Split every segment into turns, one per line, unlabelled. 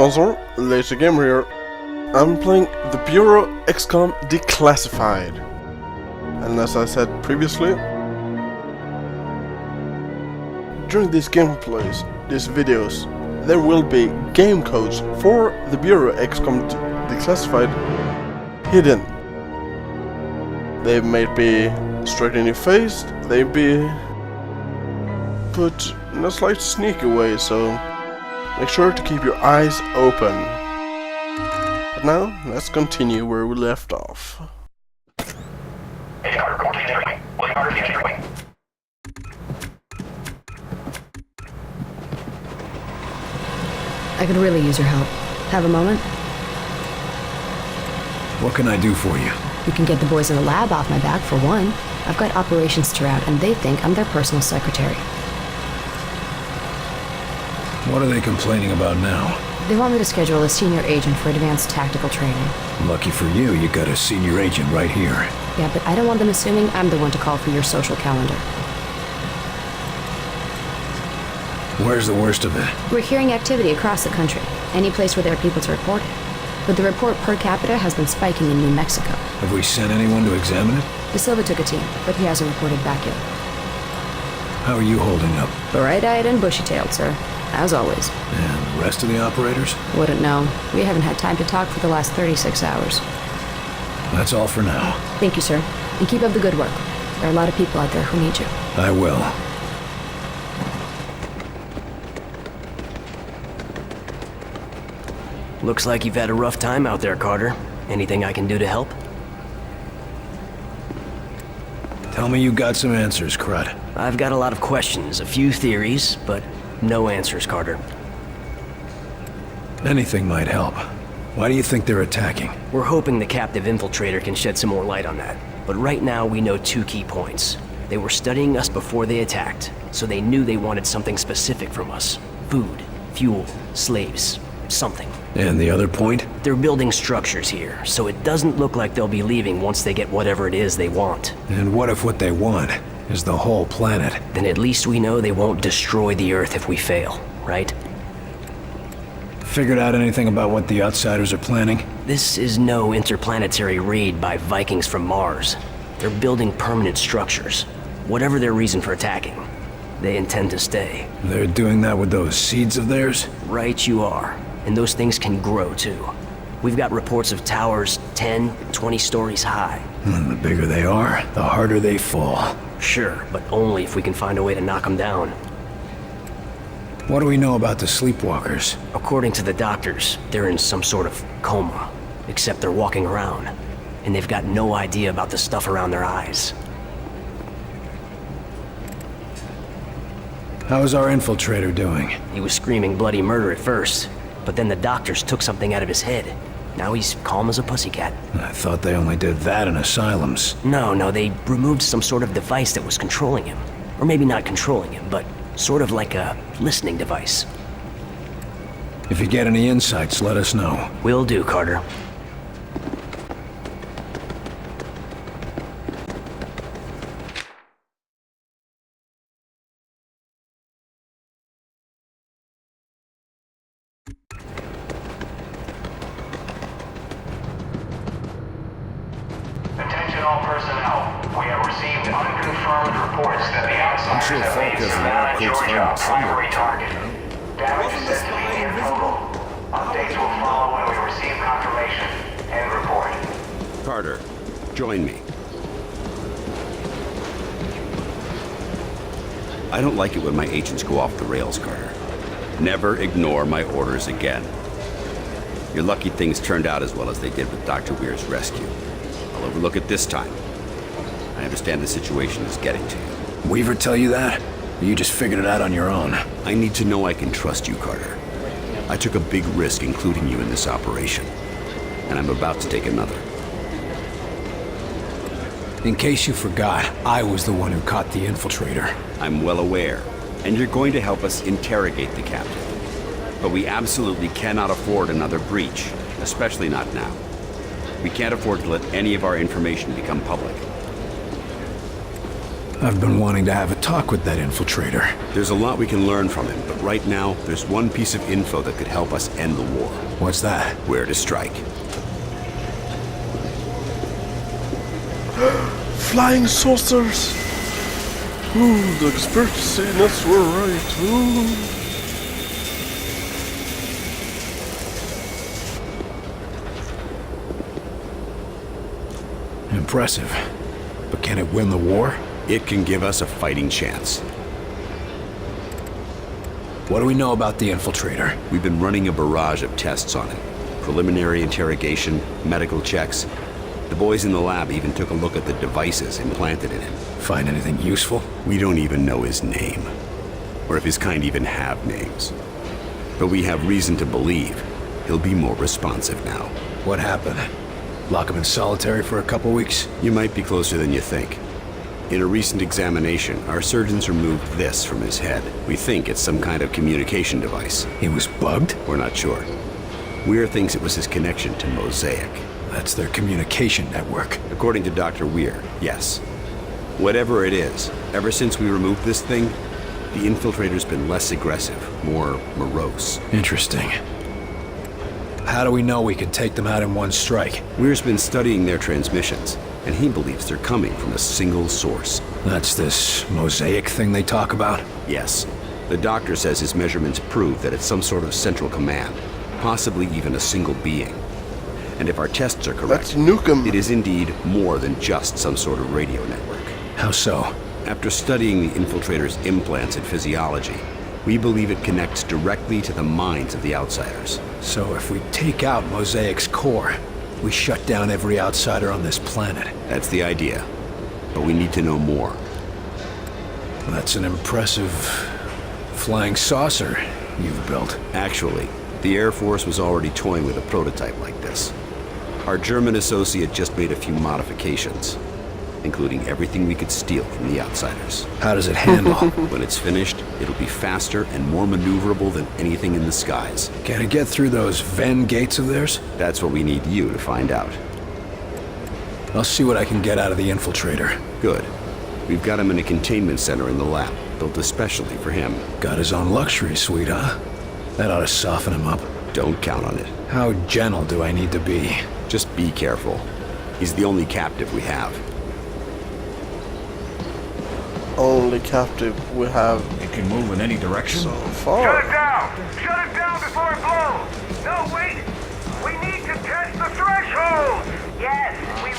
ConZor, Lazzzy Gamer here. I'm playing the Bureau XCOM Declassified. And as I said previously, during these gameplays, these videos, there will be game codes for the Bureau XCOM Declassified hidden. They may be straight in your face, they may be put in a slight sneaky way, so make sure to keep your eyes open. But now, let's continue where we left off.
I could really use your help. Have a moment?
What can I do for you?
You can get the boys in the lab off my back, for one. I've got operations to route, and they think I'm their personal secretary.
What are they complaining about now?
They want me to schedule a senior agent for advanced tactical training.
Lucky for you, you got a senior agent right here.
Yeah, but I don't want them assuming I'm the one to call for your social calendar.
Where's the worst of it?
We're hearing activity across the country, any place where there are people to report it. But the report per capita has been spiking in New Mexico.
Have we sent anyone to examine it?
De Silva took a team, but he hasn't reported back yet.
How are you holding up?
Bright-eyed and bushy-tailed, sir. As always.
And the rest of the operators?
Wouldn't know. We haven't had time to talk for the last 36 hours.
That's all for now.
Thank you, sir. And keep up the good work. There are a lot of people out there who need you.
I will.
Looks like you've had a rough time out there, Carter. Anything I can do to help?
Tell me you got some answers, Crud.
I've got a lot of questions, a few theories, but no answers, Carter.
Anything might help. Why do you think they're attacking?
We're hoping the captive infiltrator can shed some more light on that. But right now, we know 2 key points. They were studying us before they attacked, so they knew they wanted something specific from us. Food, fuel, slaves, something.
And the other point?
They're building structures here, so it doesn't look like they'll be leaving once they get whatever it is they want.
And what if what they want is the whole planet?
Then at least we know they won't destroy the Earth if we fail, right?
Figured out anything about what the outsiders are planning?
This is no interplanetary raid by Vikings from Mars. They're building permanent structures. Whatever their reason for attacking, they intend to stay.
They're doing that with those seeds of theirs?
Right you are. And those things can grow too. We've got reports of towers 10, 20 stories high.
And the bigger they are, the harder they fall.
Sure, but only if we can find a way to knock them down.
What do we know about the sleepwalkers?
According to the doctors, they're in some sort of coma. Except they're walking around. And they've got no idea about the stuff around their eyes.
How's our infiltrator doing?
He was screaming bloody murder at first. But then the doctors took something out of his head. Now he's calm as a pussycat.
I thought they only did that in asylums.
No, they removed some sort of device that was controlling him. Or maybe not controlling him, but sort of like a listening device.
If you get any insights, let us know.
Will do, Carter.
All personnel, we have received unconfirmed reports that the outsiders have made Savannah, Georgia a primary target. Damage is said to be near total. Updates will follow when we receive confirmation and report.
Carter, join me. I don't like it when my agents go off the rails, Carter. Never ignore my orders again. You're lucky things turned out as well as they did with Dr. Weir's rescue. I'll overlook it this time. I understand the situation is getting to you.
Weaver tell you that? Or you just figured it out on your own?
I need to know I can trust you, Carter. I took a big risk including you in this operation, and I'm about to take another.
In case you forgot, I was the one who caught the infiltrator.
I'm well aware, and you're going to help us interrogate the captain. But we absolutely cannot afford another breach, especially not now. We can't afford to let any of our information become public.
I've been wanting to have a talk with that infiltrator.
There's a lot we can learn from him, but right now, there's one piece of info that could help us end the war.
What's that?
Where to strike.
Flying saucers! Ooh, the conspiracy nuts were right. Ooh.
Impressive. But can it win the war?
It can give us a fighting chance.
What do we know about the infiltrator?
We've been running a barrage of tests on it. Preliminary interrogation, medical checks. The boys in the lab even took a look at the devices implanted in him.
Find anything useful?
We don't even know his name. Or if his kind even have names. But we have reason to believe he'll be more responsive now.
What happened? Lock him in solitary for a couple weeks?
You might be closer than you think. In a recent examination, our surgeons removed this from his head. We think it's some kind of communication device.
He was bugged?
We're not sure. Weir thinks it was his connection to Mosaic.
That's their communication network.
According to Dr. Weir, yes. Whatever it is, ever since we removed this thing, the infiltrator's been less aggressive, more morose.
Interesting. How do we know we can take them out in one strike?
Weir's been studying their transmissions, and he believes they're coming from a single source.
That's this Mosaic thing they talk about?
Yes. The doctor says his measurements prove that it's some sort of central command, possibly even a single being. And if our tests are correct,
Let's nuke 'em.
it is indeed more than just some sort of radio network.
How so?
After studying the infiltrator's implants and physiology, we believe it connects directly to the minds of the outsiders.
So if we take out Mosaic's core, we shut down every outsider on this planet.
That's the idea. But we need to know more.
That's an impressive flying saucer you've built.
Actually, the Air Force was already toying with a prototype like this. Our German associate just made a few modifications, including everything we could steal from the outsiders.
How does it handle?
When it's finished, it'll be faster and more maneuverable than anything in the skies.
Can it get through those Venn gates of theirs?
That's what we need you to find out.
I'll see what I can get out of the infiltrator.
Good. We've got him in a containment center in the lab, built especially for him.
Got his own luxury suite, huh? That ought to soften him up.
Don't count on it.
How gentle do I need to be?
Just be careful. He's the only captive we have.
Only captive we have
It can move in any direction.
so
Shut it
far.
down! Shut it down before it blows! No, wait! We need to test the threshold!
Yes, we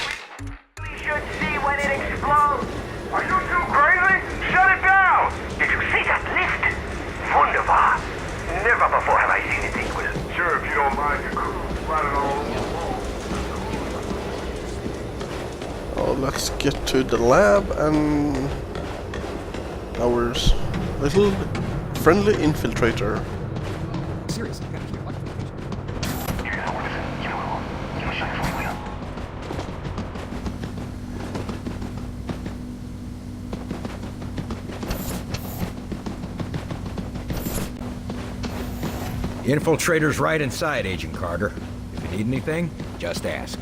really should see when it explodes.
Are you too crazy? Shut it down!
Did you see that lift? Wunderbar. Never before have I seen it equal.
Sure, if you don't mind your crew running all over the road.
Oh, let's get to the lab and our little friendly infiltrator.
Seriously, gotta keep watching.
The infiltrator's right inside, Agent Carter. If you need anything, just ask.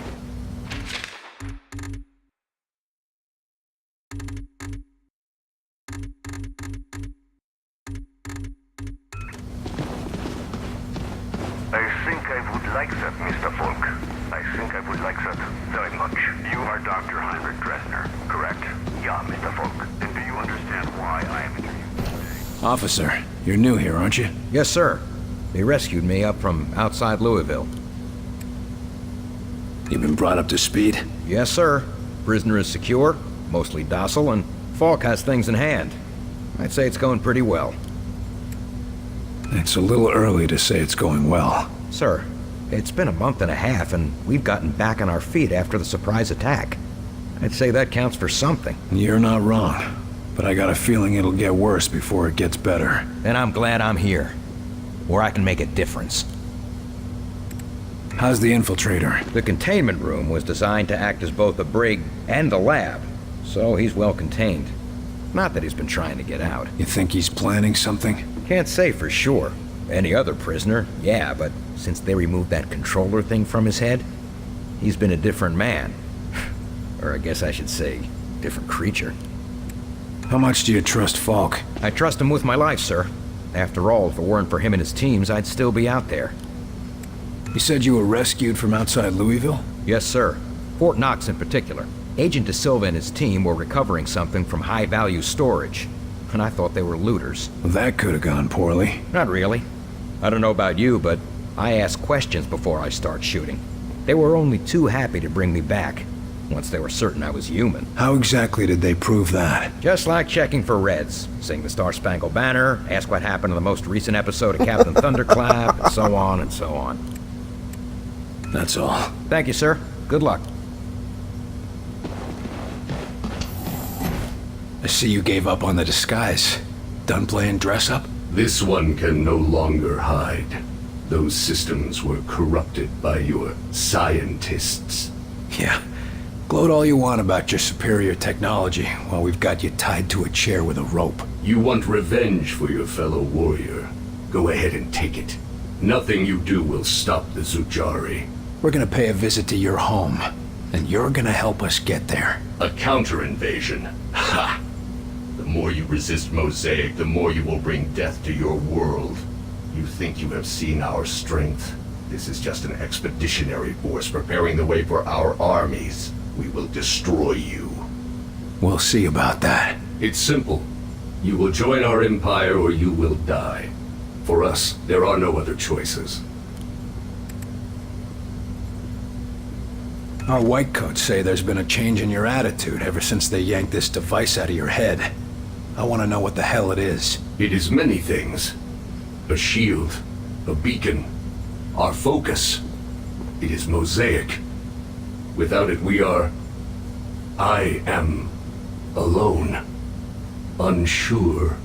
I think I would like that, Mr. Falk. I think I would like that very much. You are Dr. Heinrich Dresner, correct? Yeah, Mr. Falk. And do you understand why I am interviewing you today?
Officer, you're new here, aren't you?
Yes, sir. They rescued me up from outside Louisville.
You've been brought up to speed?
Yes, sir. Prisoner is secure, mostly docile, and Falk has things in hand. I'd say it's going pretty well.
It's a little early to say it's going well.
Sir, it's been a month and a half, and we've gotten back on our feet after the surprise attack. I'd say that counts for something.
You're not wrong, but I got a feeling it'll get worse before it gets better.
And I'm glad I'm here, where I can make a difference.
How's the infiltrator?
The containment room was designed to act as both a brig and a lab, so he's well contained. Not that he's been trying to get out.
You think he's planning something?
Can't say for sure. Any other prisoner, yeah, but since they removed that controller thing from his head, he's been a different man. Or I guess I should say, different creature.
How much do you trust Falk?
I trust him with my life, sir. After all, if it weren't for him and his teams, I'd still be out there.
You said you were rescued from outside Louisville?
Yes, sir. Fort Knox in particular. Agent De Silva and his team were recovering something from high-value storage, and I thought they were looters.
Well, that could have gone poorly.
Not really. I don't know about you, but I ask questions before I start shooting. They were only too happy to bring me back, once they were certain I was human.
How exactly did they prove that?
Just like checking for Reds. Sing the Star-Spangled Banner, ask what happened in the most recent episode of Captain Thunderclap, and so on and so on.
That's all.
Thank you, sir. Good luck.
I see you gave up on the disguise. Done playing dress-up?
This one can no longer hide. Those systems were corrupted by your scientists.
Yeah. Gloat all you want about your superior technology while we've got you tied to a chair with a rope.
You want revenge for your fellow warrior. Go ahead and take it. Nothing you do will stop the Zujari.
We're gonna pay a visit to your home, and you're gonna help us get there.
A counter-invasion. Ha! The more you resist Mosaic, the more you will bring death to your world. You think you have seen our strength? This is just an expeditionary force preparing the way for our armies. We will destroy you.
We'll see about that.
It's simple. You will join our empire or you will die. For us, there are no other choices.
Our whitecoats say there's been a change in your attitude ever since they yanked this device out of your head. I want to know what the hell it is.
It is many things. A shield, a beacon, our focus. It is Mosaic. Without it, I am alone, unsure,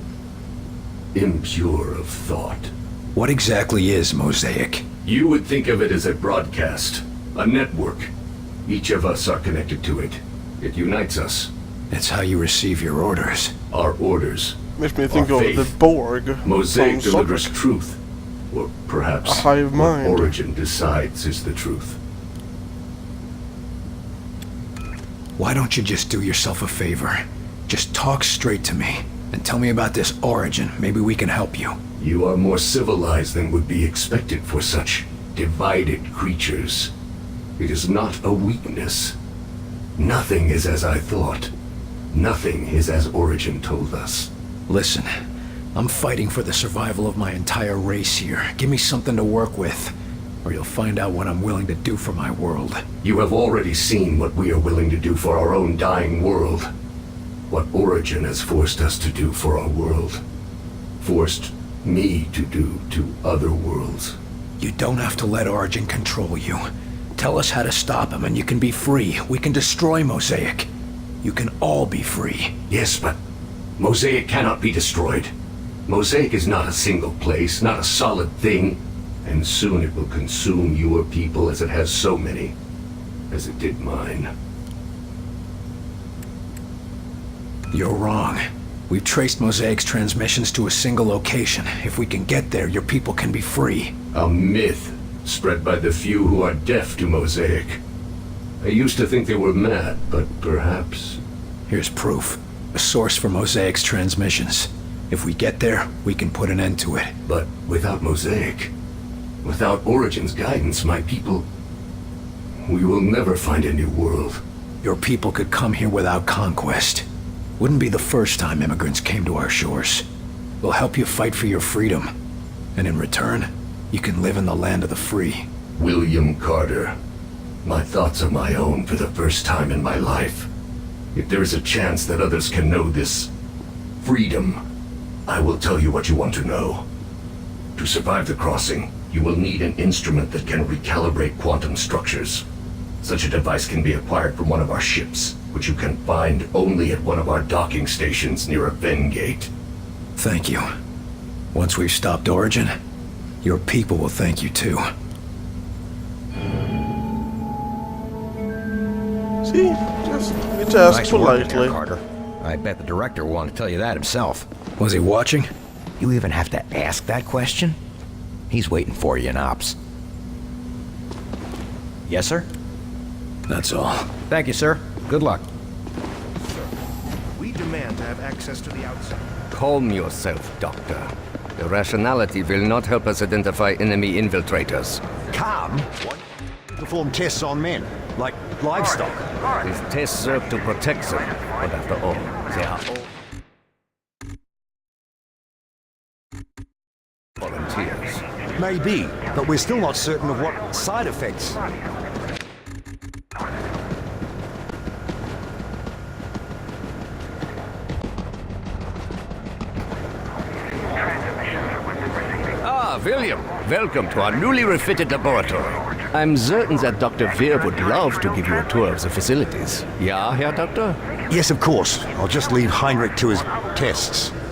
impure of thought.
What exactly is Mosaic?
You would think of it as a broadcast, a network. Each of us are connected to it. It unites us.
It's how you receive your orders.
Our orders.
Makes me think
Our
of
faith.
the Borg
Mosaic
from
delivers
Star Trek.
truth. Or perhaps
A hive
what
mind.
Origin decides is the truth.
Why don't you just do yourself a favor? Just talk straight to me, and tell me about this Origin. Maybe we can help you.
You are more civilized than would be expected for such divided creatures. It is not a weakness. Nothing is as I thought. Nothing is as Origin told us.
Listen, I'm fighting for the survival of my entire race here. Give me something to work with, or you'll find out what I'm willing to do for my world.
You have already seen what we are willing to do for our own dying world. What Origin has forced us to do for our world. Forced me to do to other worlds.
You don't have to let Origin control you. Tell us how to stop him and you can be free. We can destroy Mosaic. You can all be free.
Yes, but Mosaic cannot be destroyed. Mosaic is not a single place, not a solid thing. And soon it will consume your people as it has so many. As it did mine.
You're wrong. We've traced Mosaic's transmissions to a single location. If we can get there, your people can be free.
A myth spread by the few who are deaf to Mosaic. I used to think they were mad, but perhaps...
Here's proof. A source for Mosaic's transmissions. If we get there, we can put an end to it.
But without Mosaic, without Origin's guidance, my people... We will never find a new world.
Your people could come here without conquest. Wouldn't be the first time immigrants came to our shores. We'll help you fight for your freedom. And in return, you can live in the land of the free.
William Carter. My thoughts are my own for the first time in my life. If there is a chance that others can know this freedom, I will tell you what you want to know. To survive the crossing, you will need an instrument that can recalibrate quantum structures. Such a device can be acquired from one of our ships, which you can find only at one of our docking stations near a Ven gate.
Thank you. Once we've stopped Origin, your people will thank you too.
See? Just ask
Nice work there,
politely.
Carter. I bet the director will want to tell you that himself.
Was he watching?
You even have to ask that question? He's waiting for you in Ops. Yes, sir?
That's all.
Thank you, sir. Good luck.
We demand to have access to the outside.
Calm yourself, Doctor. Irrationality will not help us identify enemy infiltrators.
Calm? Perform tests on men, like livestock.
These tests serve to protect them, but after all, they are all volunteers.
Maybe, but we're still not certain of what side effects.
Ah, William, welcome to our newly refitted laboratory. I'm certain that Dr. Weir would love to give you a tour of the facilities. Yeah, Herr Doctor?
Yes, of course. I'll just leave Heinrich to his tests.
Reaching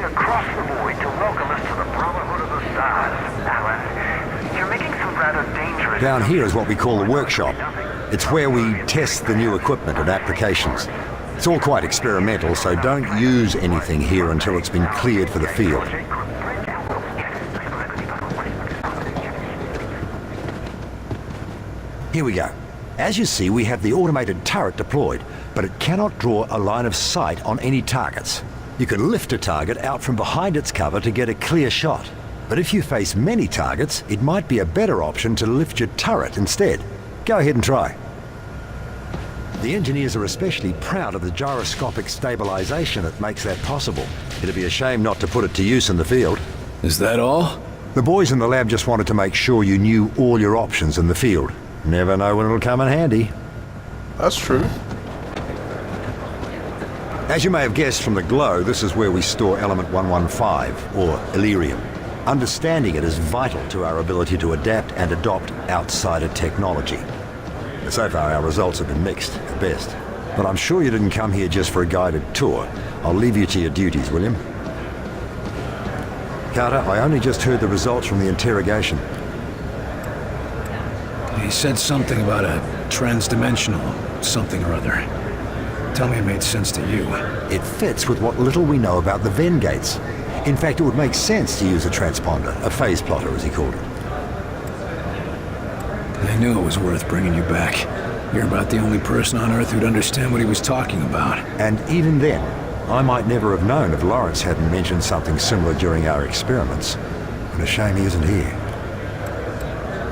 across the void to welcome us to the Brotherhood of the Stars. Alan, you're making some rather dangerous...
Down here is what we call the workshop. It's where we test the new equipment and applications. It's all quite experimental, so don't use anything here until it's been cleared for the field. Here we go. As you see, we have the automated turret deployed, but it cannot draw a line of sight on any targets. You can lift a target out from behind its cover to get a clear shot. But if you face many targets, it might be a better option to lift your turret instead. Go ahead and try. The engineers are especially proud of the gyroscopic stabilization that makes that possible. It'd be a shame not to put it to use in the field.
Is that all?
The boys in the lab just wanted to make sure you knew all your options in the field. Never know when it'll come in handy.
That's true.
As you may have guessed from the glow, this is where we store element 115, or Illyrium. Understanding it is vital to our ability to adapt and adopt outsider technology. So far, our results have been mixed, at best. But I'm sure you didn't come here just for a guided tour. I'll leave you to your duties, William. Carter, I only just heard the results from the interrogation.
He said something about a transdimensional something or other. Tell me it made sense to you.
It fits with what little we know about the Venn gates. In fact, it would make sense to use a transponder, a phase plotter as he called it.
I knew it was worth bringing you back. You're about the only person on Earth who'd understand what he was talking about.
And even then, I might never have known if Lawrence hadn't mentioned something similar during our experiments. What a shame he isn't here.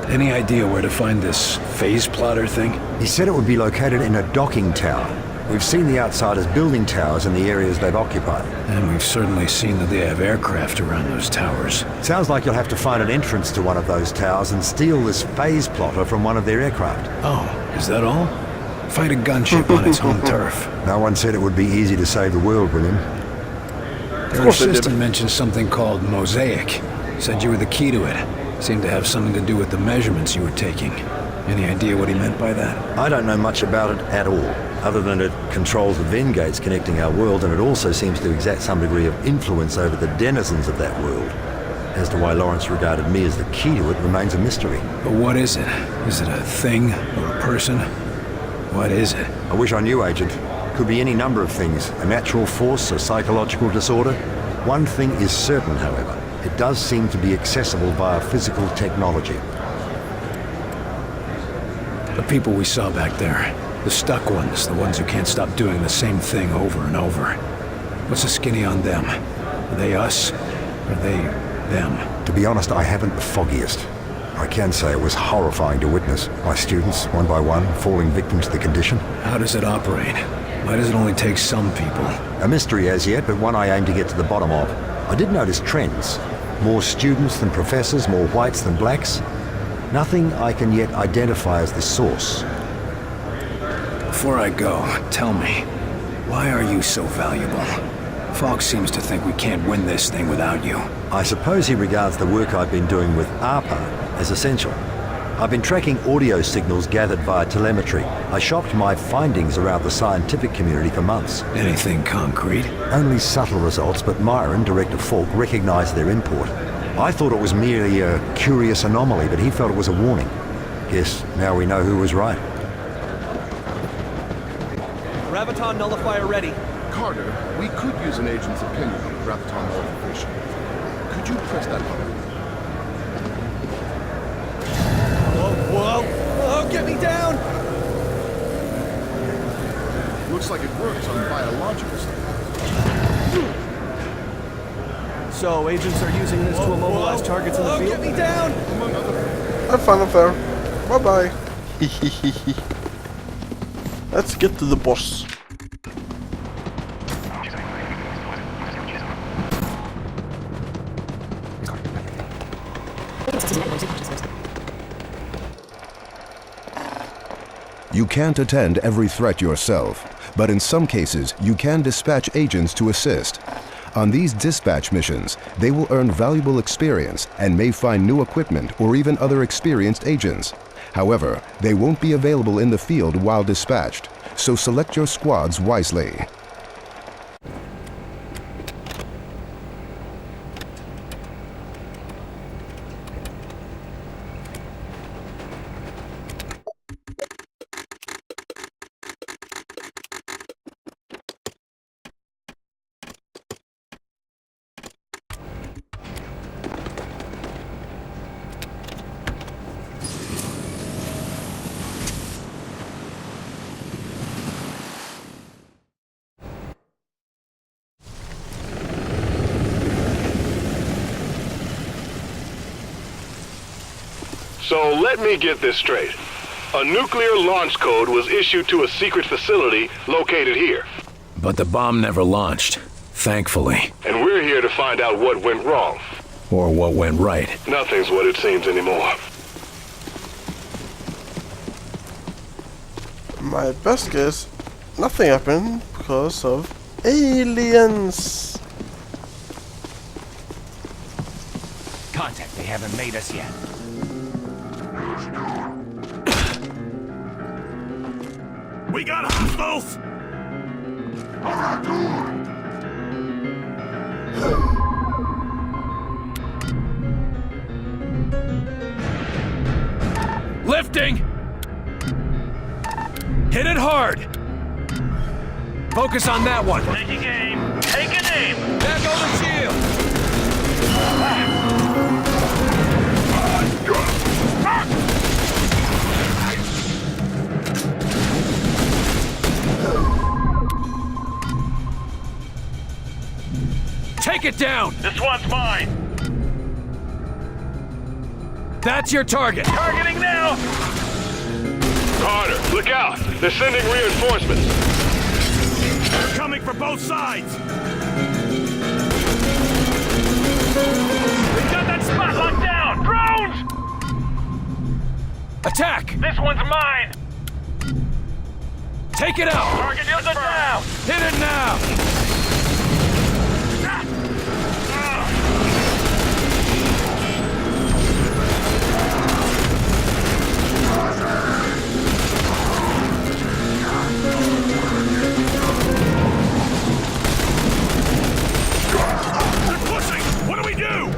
Any idea where to find this phase plotter thing?
He said it would be located in a docking tower. We've seen the outsiders building towers in the areas they've occupied.
And we've certainly seen that they have aircraft around those towers.
Sounds like you'll have to find an entrance to one of those towers and steal this phase plotter from one of their aircraft.
Oh, is that all? Fight a gunship on its home turf.
No one said it would be easy to save the world, William.
Your assistant mentioned something called Mosaic. Said you were the key to it. Seemed to have something to do with the measurements you were taking. Any idea what he meant by that?
I don't know much about it at all, other than it controls the Venn gates connecting our world, and it also seems to exert some degree of influence over the denizens of that world. As to why Lawrence regarded me as the key to it remains a mystery.
But what is it? Is it a thing or a person? What is it?
I wish I knew, Agent. Could be any number of things. A natural force, a psychological disorder. One thing is certain, however. It does seem to be accessible via physical technology.
The people we saw back there. The stuck ones, the ones who can't stop doing the same thing over and over. What's the skinny on them? Are they us? Or are they them?
To be honest, I haven't the foggiest. I can say it was horrifying to witness. My students, one by one, falling victim to the condition.
How does it operate? Why does it only take some people?
A mystery as yet, but one I aim to get to the bottom of. I did notice trends. More students than professors, more whites than blacks. Nothing I can yet identify as the source.
Before I go, tell me, why are you so valuable? Falk seems to think we can't win this thing without you.
I suppose he regards the work I've been doing with ARPA as essential. I've been tracking audio signals gathered via telemetry. I shopped my findings around the scientific community for months.
Anything concrete?
Only subtle results, but Marin, Director Falk, recognized their import. I thought it was merely a curious anomaly, but he felt it was a warning. Guess now we know who was right.
Graviton nullifier ready.
Carter, we could use an agent's opinion on graviton nullification. Could you press that button?
Whoa, whoa! Oh, get me down!
Looks like it works on biological stuff.
So, agents are using this to immobilize targets in the field? Get me down!
Among other things.
Have fun up there. Bye-bye. Let's get to the boss.
You can't attend every threat yourself, but in some cases, you can dispatch agents to assist. On these dispatch missions, they will earn valuable experience and may find new equipment or even other experienced agents. However, they won't be available in the field while dispatched, so select your squads wisely.
So let me get this straight. A nuclear launch code was issued to a secret facility located here.
But the bomb never launched, thankfully.
And we're here to find out what went wrong.
Or what went right.
Nothing's what it seems anymore.
My best guess, nothing happened because of aliens.
Contact, they haven't made us yet.
We got hostiles!
Lifting! Hit it hard! Focus on that one!
Taking aim! Taking aim!
There go the shield! Take it down!
This one's mine!
That's your target!
Targeting now!
Carter, look out! They're sending reinforcements!
They're coming from both sides! We've got that spot locked down! Drones!
Attack!
This one's mine!
Take it out!
Target is now!
Hit it now!
They're pushing! What do we do?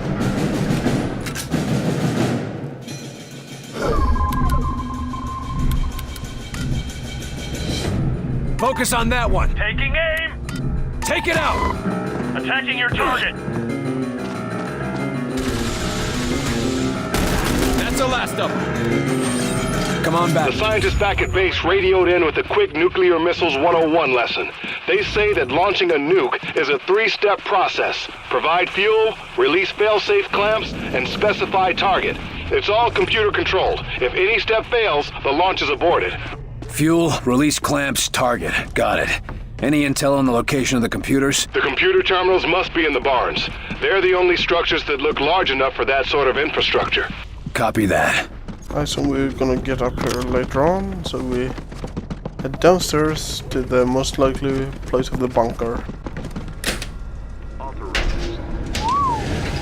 Focus on that one!
Taking aim!
Take it out!
Attacking your target!
That's the last of them. Come on back.
The scientists back at base radioed in with a quick Nuclear Missiles 101 lesson. They say that launching a nuke is a 3-step process. Provide fuel, release fail-safe clamps, and specify target. It's all computer controlled. If any step fails, the launch is aborted.
Fuel, release clamps, target. Got it. Any intel on the location of the computers?
The computer terminals must be in the barns. They're the only structures that look large enough for that sort of infrastructure.
Copy that.
I assume we're gonna get up here later on, so we head downstairs to the most likely place of the bunker.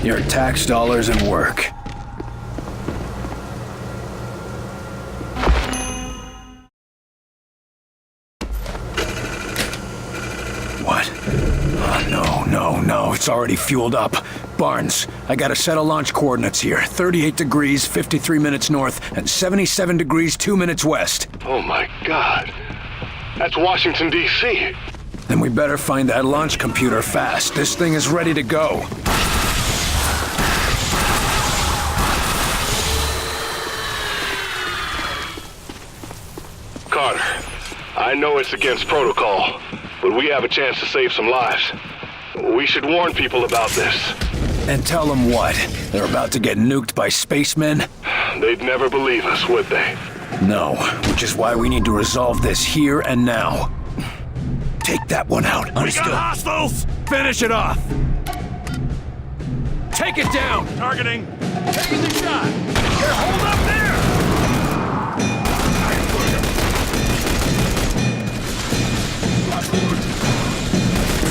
Your tax dollars and work. What? Oh, no, it's already fueled up. Barnes, I got a set of launch coordinates here. 38 degrees, 53 minutes north, and 77 degrees, 2 minutes west.
Oh my God. That's Washington, D.C.
Then we better find that launch computer fast. This thing is ready to go.
Carter, I know it's against protocol, but we have a chance to save some lives. We should warn people about this.
And tell them what? They're about to get nuked by spacemen?
They'd never believe us, would they?
No, which is why we need to resolve this here and now. Take that one out. Understood.
We got hostiles!
Finish it off! Take it down!
Targeting. Taking the shot. Here, hold up there!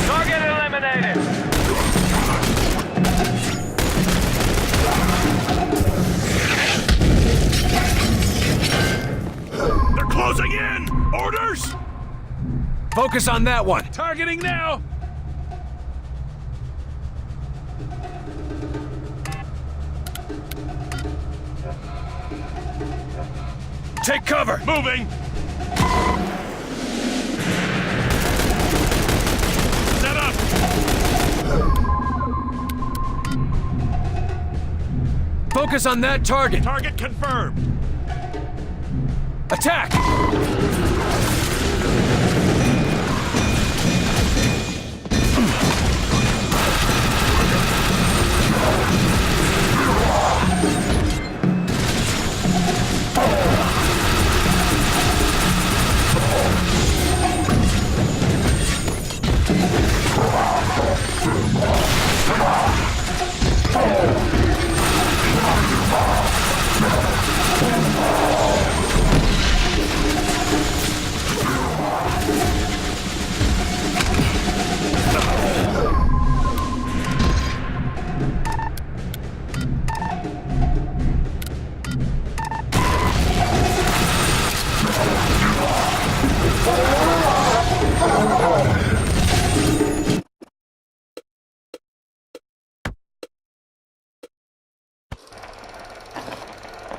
Target eliminated! They're closing in! Orders!
Focus on that one!
Targeting now!
Take cover!
Moving! Set up!
Focus on that target!
Target confirmed!
Attack!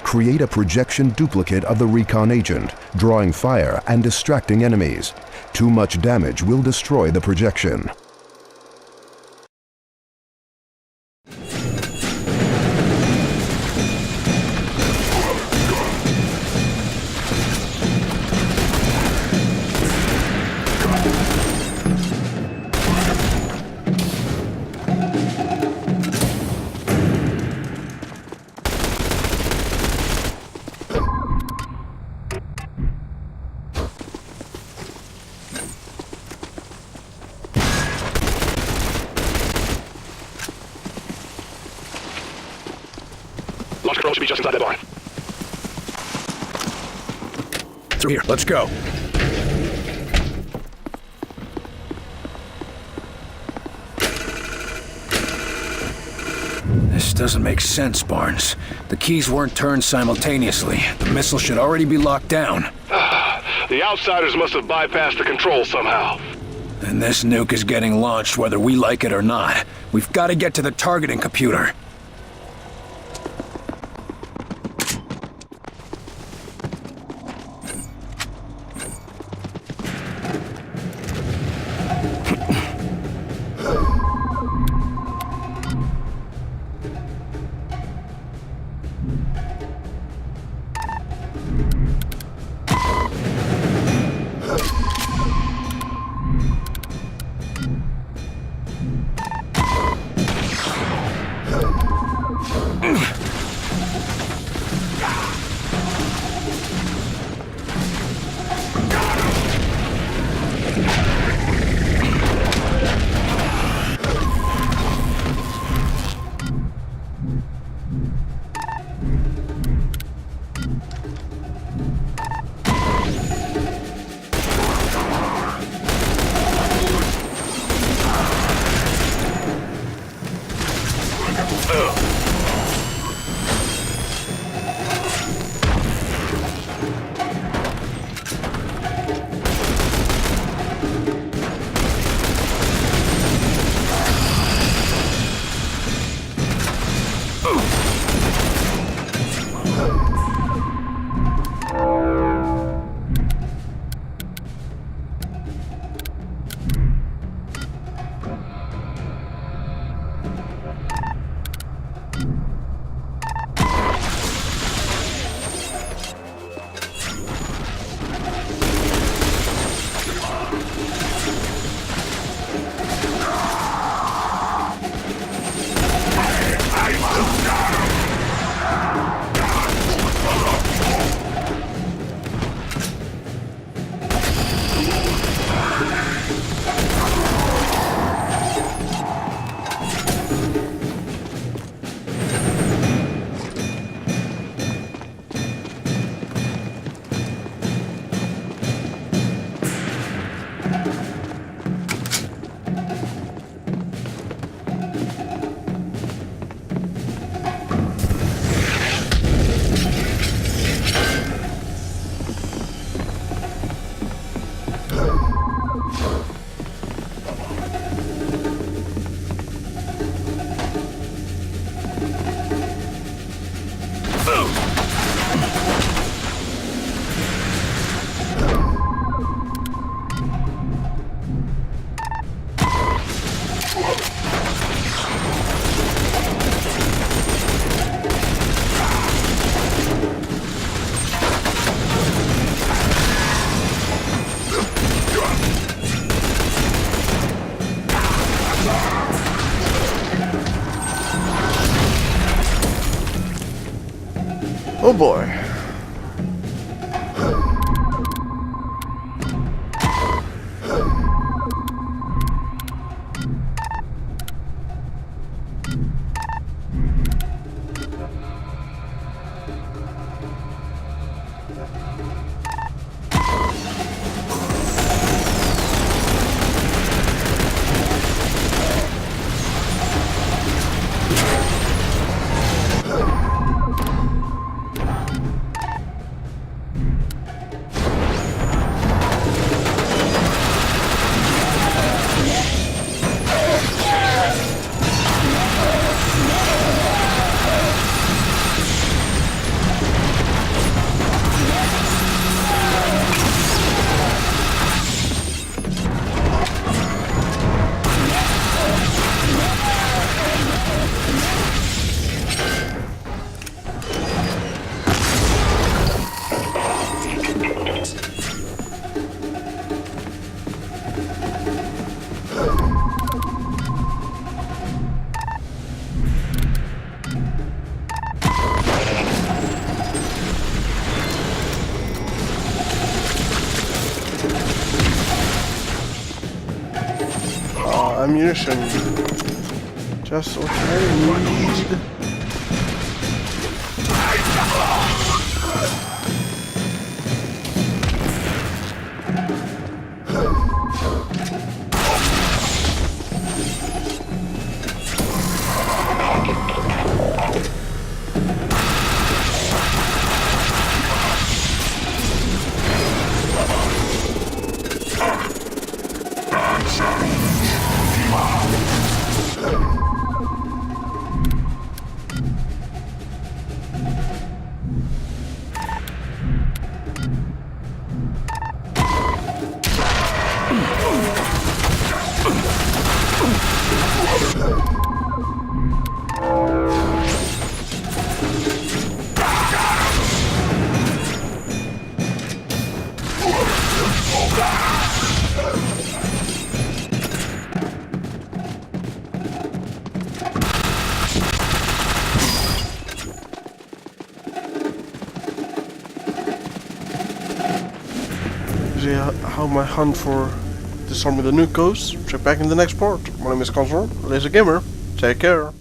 Create a projection duplicate of the recon agent, drawing fire and distracting enemies. Too much damage will destroy the projection.
Launch control should be just inside that barn.
Through here, let's go. This doesn't make sense, Barnes. The keys weren't turned simultaneously. The missile should already be locked down.
The outsiders must have bypassed the controls somehow.
And this nuke is getting launched whether we like it or not. We've got to get to the targeting computer.
Oh boy. Ammunition. Just what I need. How my hunt for disarming the nuke goes. Check back in the next part. My name is ConZor, Lazzzy Gamer. Take care.